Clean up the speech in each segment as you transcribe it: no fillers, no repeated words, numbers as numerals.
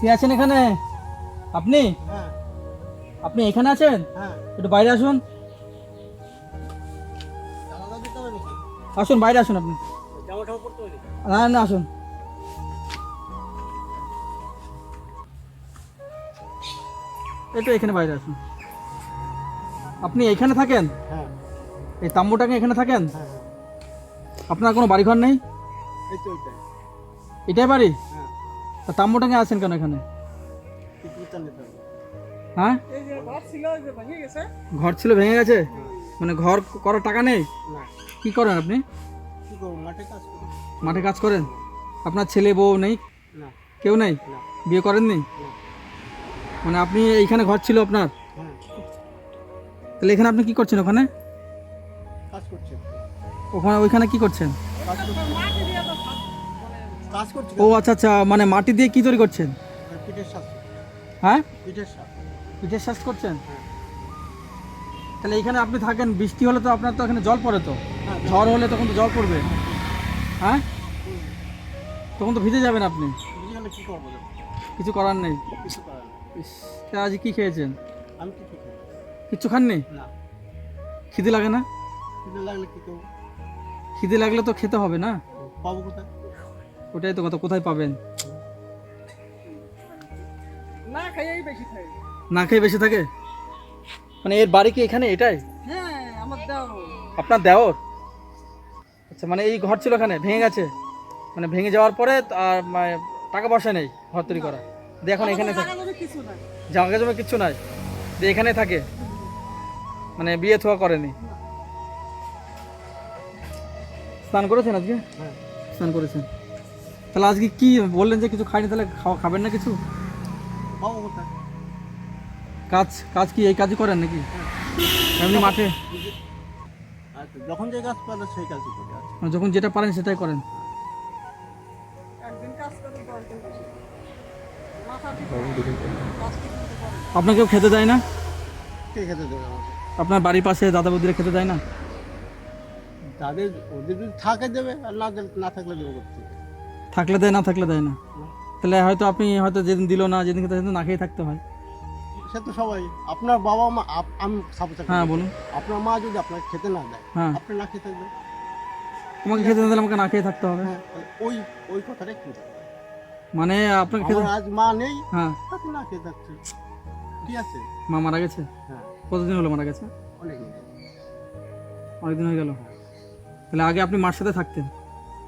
কে আছেন এখানে? আপনি? হ্যাঁ আপনি এখানে আছেন? হ্যাঁ। একটু বাইরে আসুন। জামাটা দিতে হবে নাকি? আসুন, বাইরে আসুন আপনি। জামাটাও পরতে হবে নাকি? না না, আসুন। একটু এখানে বাইরে আসুন। আপনি এখানে থাকেন? হ্যাঁ এই তাম্বুটাকে এখানে থাকেন? হ্যাঁ হ্যাঁ। আপনার কোনো বাড়িঘর নেই? এই তো ওইটাই। এটাই বাড়ি? হ্যাঁ। তা তাম্বুটাকে আছেন কেন এখানে? কিছু বিচার নিতে হবে। হ্যাঁ, এই যে ঘর ছিল ওই যে ভেঙে গেছে। ঘর ছিল ভেঙে গেছে? মানে ঘর করার টাকা নেই? না। কি করেন আপনি? কি করবো, মাঠে কাজ করি। মাঠে কাজ করেন? আপনার ছেলে বউ নেই? না। কেউ নেই? না। বিয়ে করেননি? না। মানে আপনি এইখানে ঘর ছিল আপনার? হ্যাঁ। তাহলে এখানে আপনি কি করছেন ওখানে? কাজ করছে। ওইখানে কি করছেন? কাজ করছে। কাজ করছে। ও আচ্ছা আচ্ছা, মানে মাটি দিয়ে কি তৈরি করছেন? পিঠের শ্বাস। হ্যাঁ, পিঠের শ্বাস। পিঠের শ্বাস করছেন? হ্যাঁ। তাহলে এইখানে আপনি থাকেন, বৃষ্টি হলে তো আপনার তো এখানে জল পড়ে, তো হ্যাঁ। ঝড় হলে তখন তো জল পড়বে। হ্যাঁ, তখন তো ভিজে যাবেন আপনি। বুঝে গেলে কি করবো? কিছু করার নেই। কিছু করার নেই। ইস, তা আজ কি খেয়েছেন? আমি কিছু খাই কিচ্ছু খাননি? না। খিদে লাগে না? খিদে লাগলে কি করবো? খিদে লাগলে তো খেতে হবে না? পাবো কোথায়? ওটাই তো কথা, কোথায় পাবেন? না খাইয়েই বেশি খাই। না খেয়ে বেঁচে থাকে? মানে এর বাড়ি কি এখানে এটাই? হ্যাঁ, আমার দাও। আপনার দেওর? আচ্ছা, মানে এই ঘর ছিল এখানে, ভেঙে গেছে? মানে ভেঙে যাওয়ার পরে আর টাকা পয়সা নেই ঘর তৈরি করা, দিয়ে এখন এখানে থাকে? কিছু না। জায়গা জমি কিচ্ছু নাই, দিয়ে এখানে থাকে? মানে বিয়ে থোয়া করেনি? স্নান করেছেন আজকে? হ্যাঁ। স্নান করেছেন? তাহলে আজকে কি বললেন যে কিছু খাইনি, তাহলে খাবেন না কিছু? পাবো কোথায়? কাজ কাজ কি এই কাজই করেন নাকি এমনি মাঠে? আচ্ছা, যখন যে কাজ পারে সেই কাজই করি। আচ্ছা। মানে যখন যেটা পারেন সেটাই করেন? একদিন কাজ করি, 10 দিন বসে। আপনাকেও খেতে দেয় না? কে খেতে দেবে আমাকে? আপনার বাড়ির পাশে দাদা বৌদিরা খেতে দেয় না? তাদের ওদের যদি থাকে দেবে, আর না থাকলে দেবে করতে। থাকলে দেয়, না থাকলে দেয় না? তাহলে হয়তো আপনি হয়তো যেদিন দিল না, যেদিন খেতে সেদিন না খেয়ে থাকতে হয়। সে তো সবাই। আপনার বাবা মা, আমি সাপোজ, হ্যাঁ বলুন। আপনার মা যদি আপনাকে খেতে না দেয়, হ্যাঁ, আপনি না খেতে থাকবেন। আমাকে খেতে না দিলে আমাকে না খেয়ে থাকতে হবে? হ্যাঁ, ওই ওই কথাটাই কি? মানে আপনাকে খেতে? আমার আজ মা নেই, হ্যাঁ। তাকে না খেতে থাকছে, ঠিক আছে? মা মারা গেছে? হ্যাঁ। কতদিন হলো মারা গেছে? অনেক দিন। অনেকদিন হয়ে গেল? তাহলে আগে আপনি মার সাথে থাকতেন?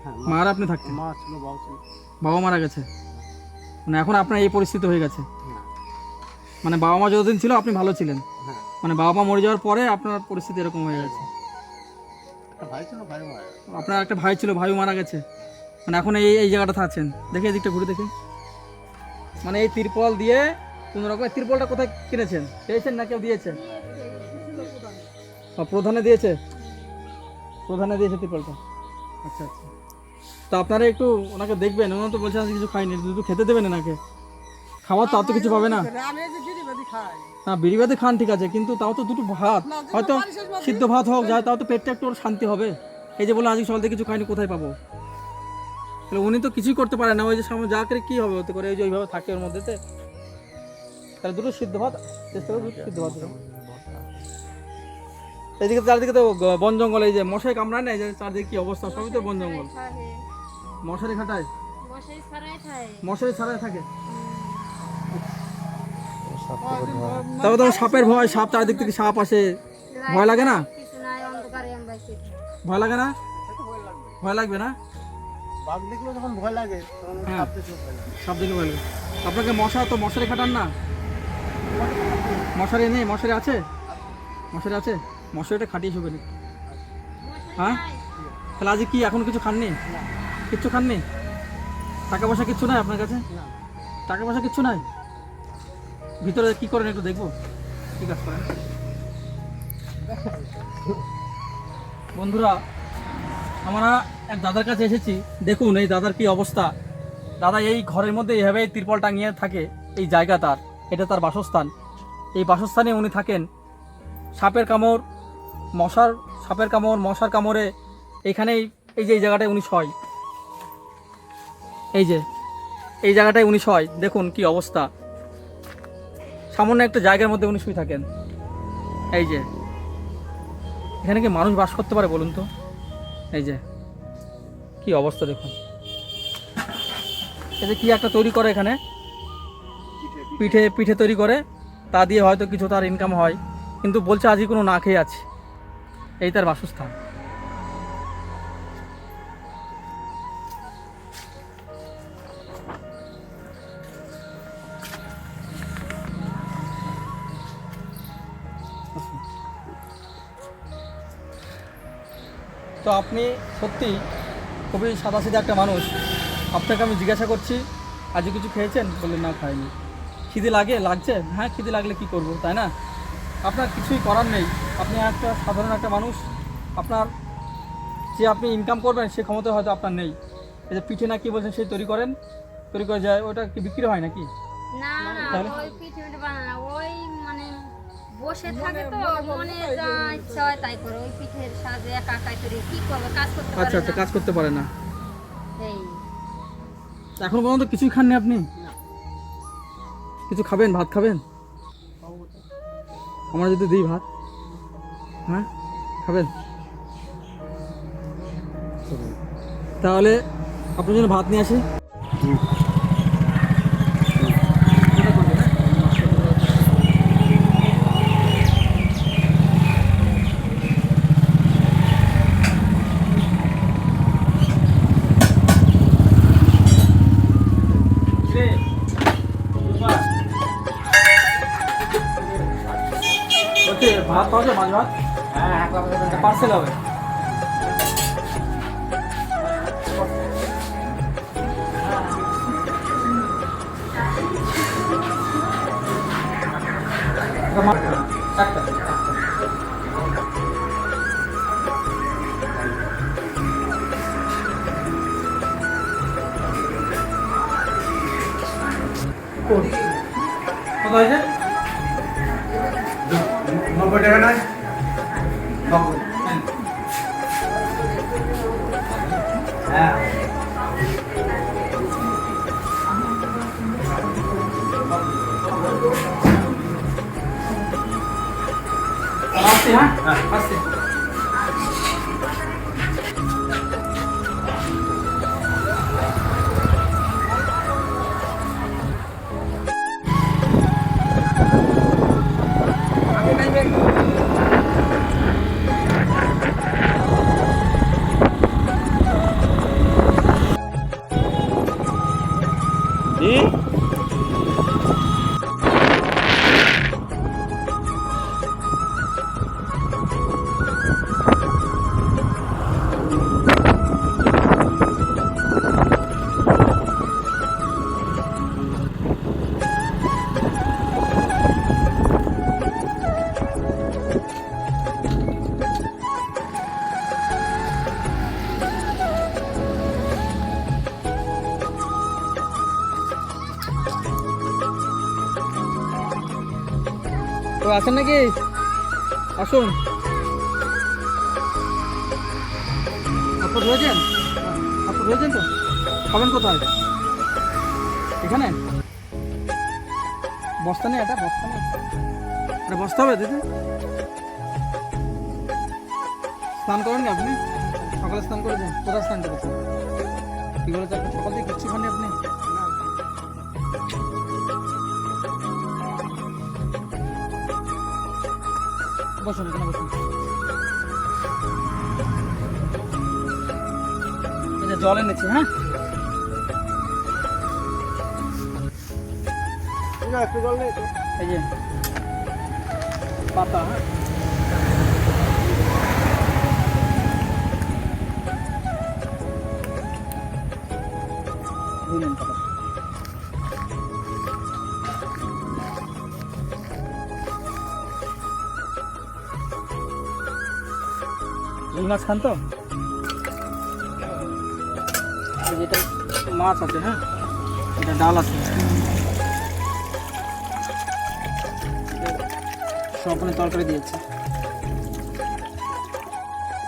হ্যাঁ, মা আর আপনি থাকতেন? মা ছিল, বাবা ছিল। বাবা মারা গেছে, মানে এখন আপনার এই পরিস্থিতি হয়ে গেছে। হ্যাঁ। মানে বাবা মা যতদিন ছিল আপনি ভালো ছিলেন, হ্যাঁ। মানে বাবা মা মরে যাওয়ার পরে আপনার পরিস্থিতি এরকম হয়ে গেছে। একটা ভাই ছিল, ভাই মারা গেছে। আপনার একটা ভাই ছিল, ভাইও মারা গেছে, মানে এখন এই এই জায়গাটা থাকছেন। দেখে এদিকটা ঘুরে দেখে, মানে এই তিরপল দিয়ে কোনো রকমের। তিরপলটা কোথায় কিনেছেন, পেয়েছেন না কেউ দিয়েছে? প্রধানে দিয়েছে? প্রধানে দিয়েছে তিরপলটা? আচ্ছা আচ্ছা। তো আপনারা একটু ওনাকে দেখবেন, ওনারা তো বলছেন আজকে কিছু খাইনি, একটু খেতে দেবেন এনাকে। খাবার তো অত কিছু পাবে না। না, বিড়ি বাদে খান ঠিক আছে, কিন্তু তাও তো দুটো ভাত, হয়তো সিদ্ধ ভাত হোক যায়, তাও তো পেটটা একটু ওর শান্তি হবে। এই যে বলে আজকে সকাল থেকে কিছু খাইনি, কোথায় পাবো? তাহলে উনি তো কিছুই করতে পারেন না, ওই যে সামনে যা করে কী হবে হতে করে, ওই যে ওইভাবে থাকে ওর মধ্যেতে। তাহলে দুটো সিদ্ধ ভাত চেষ্টা করো, দুটো সিদ্ধ ভাত দাও। এইদিকে চারদিকে তো বন জঙ্গল, এই যে মশাই কামড়ায় না, এই যে চারদিকে কি অবস্থা, সবই তো বন জঙ্গল। মশারি খাটায়? মশারি ছাড়াই থাকে? তারপর তো সাপের ভয়, সাপ চারদিক থেকে সাপ আসে, ভয় লাগে না? ভয় লাগে না? ভয় লাগবে না? বাঘ দেখলে যখন ভয় লাগে, তখন হ্যাঁ। সাপ দেখলেও ভয় লাগে। সাপ দেখলে ভয় লাগে। আপনাকে মশা তো মশারি খাটান না? মশারি নেই? মশারি আছে? মশারি আছে? মশারিটা খাটিয়ে শুবেন। হ্যাঁ, তাহলে আজকে কি এখন কিছু খাননি? কিচ্ছু খাননি? টাকা পয়সা কিচ্ছু নাই আপনার কাছে? না। টাকা পয়সা কিচ্ছু নাই? ভিতরে কি করেন একটু দেখবো, কি কাজ করেন? বন্ধুরা, আমরা এক দাদার কাছে এসেছি, দেখুন এই দাদার কি অবস্থা। দাদা এই ঘরের মধ্যে এইভাবে তিরপল টাঙিয়ে থাকে, এই জায়গা তার, এটা তার বাসস্থান। এই বাসস্থানে উনি থাকেন। সাপের কামড়, সাপের কামড়, মশার কামড়ে এইখানেই, এই যে এই জায়গাটায় উনি শয়। এই যে এই জায়গাটায় উনি শয়, দেখুন কি অবস্থা। সামান্য একটা জায়গার মধ্যে উনি শুয়ে থাকেন। এই যে এখানে কি মানুষ বাস করতে পারে বলুন তো? এই যে কি অবস্থা দেখুন। এই যে কি একটা তৈরি করে এখানে, পিঠে পিঠে তৈরি করে, তা দিয়ে হয়তো কিছু তার ইনকাম হয়, কিন্তু বলছে আজই কোনো না খেয়ে আছে। এই তার বাসস্থান। তো আপনি সত্যি খুবই সাদাসিধা একটা মানুষ। আপনাকে আমি জিজ্ঞাসা করছি আজকে কিছু খেয়েছেন? বললেন না খাইনি। খিদে লাগছে? হ্যাঁ, খিদে লাগলে কি করব, তাই না? আপনার কিছুই করার নেই। আপনি একটা সাধারণ একটা মানুষ। আপনার যে আপনি ইনকাম করবেন সে ক্ষমতা হয়তো আপনার নেই। এই যে পিঠে না কি বলছেন সেই তৈরি করে যায়, ওটা কি বিক্রি হয় নাকি? না না, তাহলে? ওই পিঠে পিঠে বানায় না, ওই মানে বসে থাকে তো মনে যা ইচ্ছা হয় তাই করে। ওই পিঠের সাজে একা একাই তৈরি কি করবে, কাজ করতে পারে আচ্ছা আচ্ছা, না। কাজ করতে পারে না। এই এখন পর্যন্ত কিছুই খাননি আপনি? কিছু খাবেন? ভাত খাবেন? আমরা যদি দিই ভাত, হ্যাঁ খাবেন? তাহলে আপনার জন্য ভাত নিয়ে আসি। ভাত পাওয়া যায়? মাছ ভাত? হ্যাঁ, পার্সেল হবে। একটা কত হয়েছে? 90 টাকা নয়? হ্যাঁ। আসছি, হ্যাঁ আসছি। তো আছেন নাকি? আসুন। আপনি রয়েছেন? আপনি রয়েছেন তো? খাবেন কোথায়? এখানে বস্তা নেই? এটা বস্তা নেই? এটা বস্তা হবে দিদি? স্নান করেননি আপনি? সকালে স্নান করেছেন? কোথায় স্নান করেছেন? কি বলেছে আপনি সকাল থেকে কিচ্ছু খাননি আপনি? বসুন, এখানে বসুন। এই যে জল এনেছি, হ্যাঁ একটু জল নেই তো? এই যে পাতা, হ্যাঁ ধুয়ে নিন পাতা। রুই মাছ খান তো? এই যেটা মাছ আছে, হ্যাঁ এটা ডাল আছে, সব তরকারি দিয়েছে।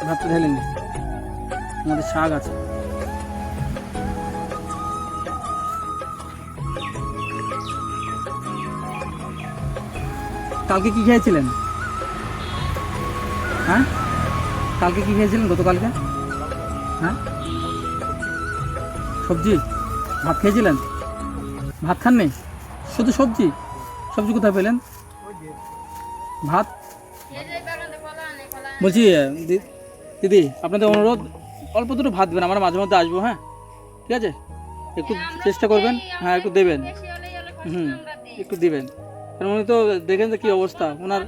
ভাতটা ঢেলে নি। আমাদের শাক আছে। কালকে কি খেয়েছিলেন? হ্যাঁ, কালকে কি খেয়েছিলেন গতকালকে? হ্যাঁ, সবজি ভাত খেয়েছিলেন? ভাত খাননি, শুধু সবজি? সবজি কোথায় পেলেন? ভাত বলছি দিদি, আপনাদের অনুরোধ অল্প দুটো ভাত দেবেন, আমরা মাঝে মধ্যে আসবো। হ্যাঁ, ঠিক আছে, একটু চেষ্টা করবেন। হ্যাঁ, একটু দেবেন। হুম, একটু দিবেন, কারণ উনি তো দেখেন যে কী অবস্থা ওনার।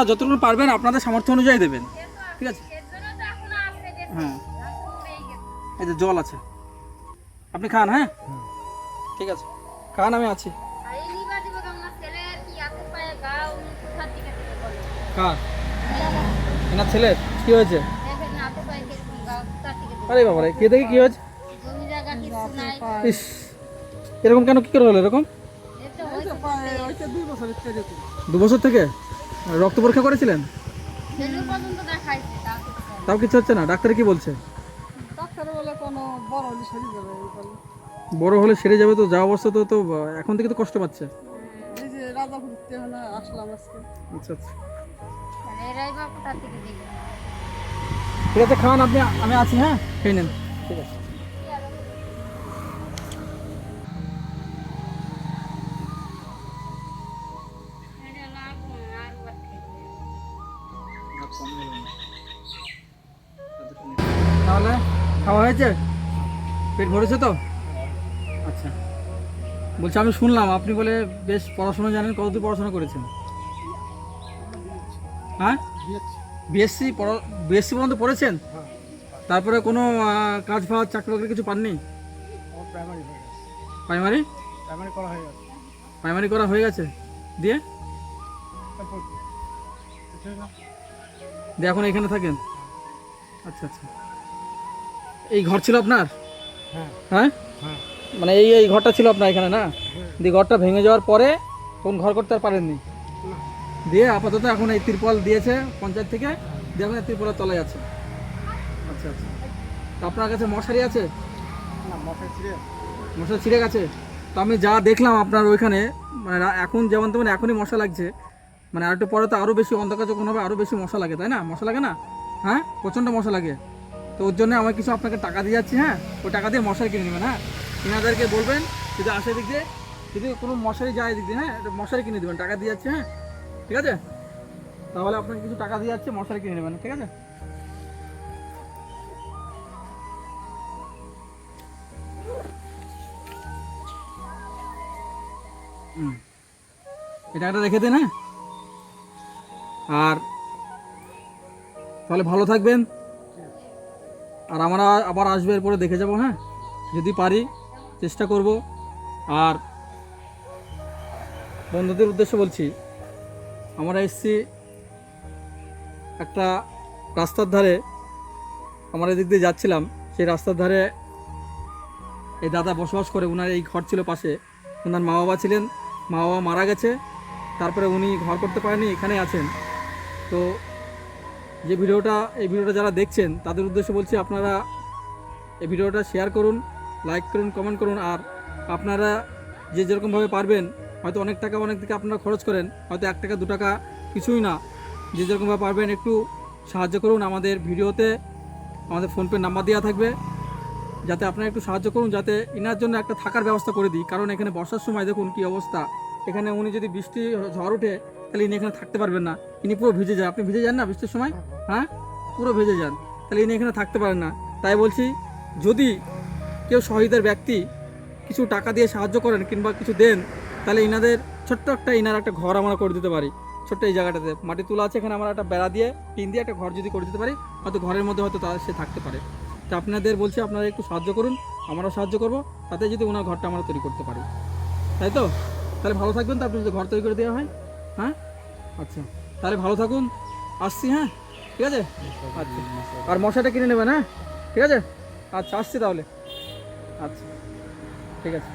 যতটুকু পারবেন আপনাদের সামর্থ্য অনুযায়ী দেবেন, ঠিক আছে? হ্যাঁ, এই যে জল আছে, আপনি খান। হ্যাঁ, ঠিক আছে, খান, আমি আছি। কার? এনার ছেলের কি হয়েছে? আরে বাবা রে, কে দেখে কি হয়েছে? ইস, এরকম কেন, কি করে হলো এরকম? 2 বছর থেকে রক্ত পরীক্ষা করেছিলেন? তাও কিছু হচ্ছে না? ডাক্তার কি বলছে? বড় হলে সেরে যাবে তো, যা অবস্থা তো এখন থেকে তো কষ্ট পাচ্ছে। আচ্ছা আচ্ছা, ঠিক আছে, খান আপনি, আমি আছি। হ্যাঁ, খেয়ে নেন, ঠিক আছে। তাহলে খাওয়া হয়েছে? পেট ভরেছে তো? আচ্ছা, বলছি আমি শুনলাম আপনি বলে বেশ পড়াশোনা জানেন, কতদূর পড়াশোনা করেছেন? হ্যাঁ, বিএসসি পর্যন্ত পড়েছেন? তারপরে কোনো কাজ ফাজ চাকরি বাকরি কিছু পাননি? প্রাইমারি করা হয়ে গেছে, দিয়ে এখন এখানে থাকেন? আচ্ছা আচ্ছা, এই ঘর ছিল আপনার? হ্যাঁ, মানে এই ঘরটা ছিল আপনার এখানে না? দিয়ে ঘরটা ভেঙে যাওয়ার পরে তখন ঘর করতে আর পারেননি, দিয়ে আপাতত এখন এই তিরপল দিয়েছে পঞ্চায়েত থেকে, দিয়ে এখন এই তিরপলের তলায় আছে। আচ্ছা আচ্ছা, তো আপনার কাছে মশারি আছে? মশারি ছিঁড়ে গেছে? তো আমি যা দেখলাম আপনার ওইখানে, মানে এখন যেমন তেমন এখনই মশা লাগছে, মানে আর একটু পরে তো আরও বেশি, অন্ধকার যখন হবে আরও বেশি মশা লাগে, তাই না? মশা লাগে না? হ্যাঁ, প্রচণ্ড মশা লাগে। তো ওর জন্য আমি কিছু আপনাকে টাকা দিয়ে যাচ্ছি। হ্যাঁ, ওই টাকা দিয়ে মশারি কিনে নেবেন। হ্যাঁ, এনাদেরকে বলবেন যদি আসে দিক দিয়ে, যদি কোনো মশারি যায় দিক দিয়ে, হ্যাঁ, মশারি কিনে দেবেন, টাকা দিয়ে যাচ্ছে। হ্যাঁ, ঠিক আছে, তাহলে আপনাকে কিছু টাকা দিয়ে যাচ্ছে, মশারি কিনে নেবেন, ঠিক আছে? এটা একটা রেখে দেন। হ্যাঁ, আর তাহলে ভালো থাকবেন, আর আমরা আবার আসবে, এরপরে দেখে যাব। হ্যাঁ, যদি পারি চেষ্টা করব। আর বন্ধুদের উদ্দেশ্যে বলছি, আমরা এসেছি একটা রাস্তার ধারে, আমরা এদিক দিয়ে যাচ্ছিলাম, সেই রাস্তার ধারে এই দাদা বসবাস করে, ওনার এই ঘর ছিল পাশে, ওনার মা বাবা ছিলেন, মা বাবা মারা গেছে, তারপরে উনি ঘর করতে পারেনি, এখানে আছেন। তো এই ভিডিওটা যারা দেখছেন তাদের উদ্দেশ্যে বলছি, আপনারা এই ভিডিওটা শেয়ার করুন, লাইক করুন, কমেন্ট করুন। আর আপনারা যে যেরকমভাবে পারবেন, হয়তো অনেক টাকা অনেক দিকে আপনারা খরচ করেন, হয়তো 1 টাকা 2 টাকা কিছুই না, যে যেরকমভাবে পারবেন একটু সাহায্য করুন। আমাদের ভিডিওতে আমাদের ফোনপে নাম্বার দেওয়া থাকবে, যাতে আপনারা একটু সাহায্য করুন, যাতে ইনার জন্য একটা থাকার ব্যবস্থা করে দিই। কারণ এখানে বর্ষার সময় দেখুন কী অবস্থা, এখানে উনি যদি বৃষ্টি ঝড় ওঠে তাহলে ইনি এখানে থাকতে পারবেন না, ইনি পুরো ভিজে যায়। আপনি ভিজে যান না বৃষ্টির সময়? হ্যাঁ, পুরো ভিজে যান, তাহলে ইনি এখানে থাকতে পারেন না। তাই বলছি, যদি কেউ শহীদের ব্যক্তি কিছু টাকা দিয়ে সাহায্য করেন কিংবা কিছু দেন, তাহলে ইনাদের ছোট্ট ইনার একটা ঘর আমরা করে দিতে পারি। ছোট্ট এই জায়গাটাতে মাটি তোলা আছে, এখানে আমরা একটা বেড়া দিয়ে, টিন দিয়ে একটা ঘর যদি করে দিতে পারি, হয়তো ঘরের মধ্যে হয়তো সে থাকতে পারে। তো আপনাদের বলছি, আপনারা একটু সাহায্য করুন, আমরাও সাহায্য করব, তাতে যদি ওনার ঘরটা আমরা তৈরি করতে পারি, তাই তো? তাহলে ভালো থাকবেন তো, আপনি যদি ঘর তৈরি করে দেওয়া হয়। হ্যাঁ, আচ্ছা, তাহলে ভালো থাকুন, আসছি। হ্যাঁ, ঠিক আছে, আচ্ছা, আর মশাটা কিনে নেবেন। হ্যাঁ, ঠিক আছে, আচ্ছা, আসছি তাহলে। আচ্ছা, ঠিক আছে।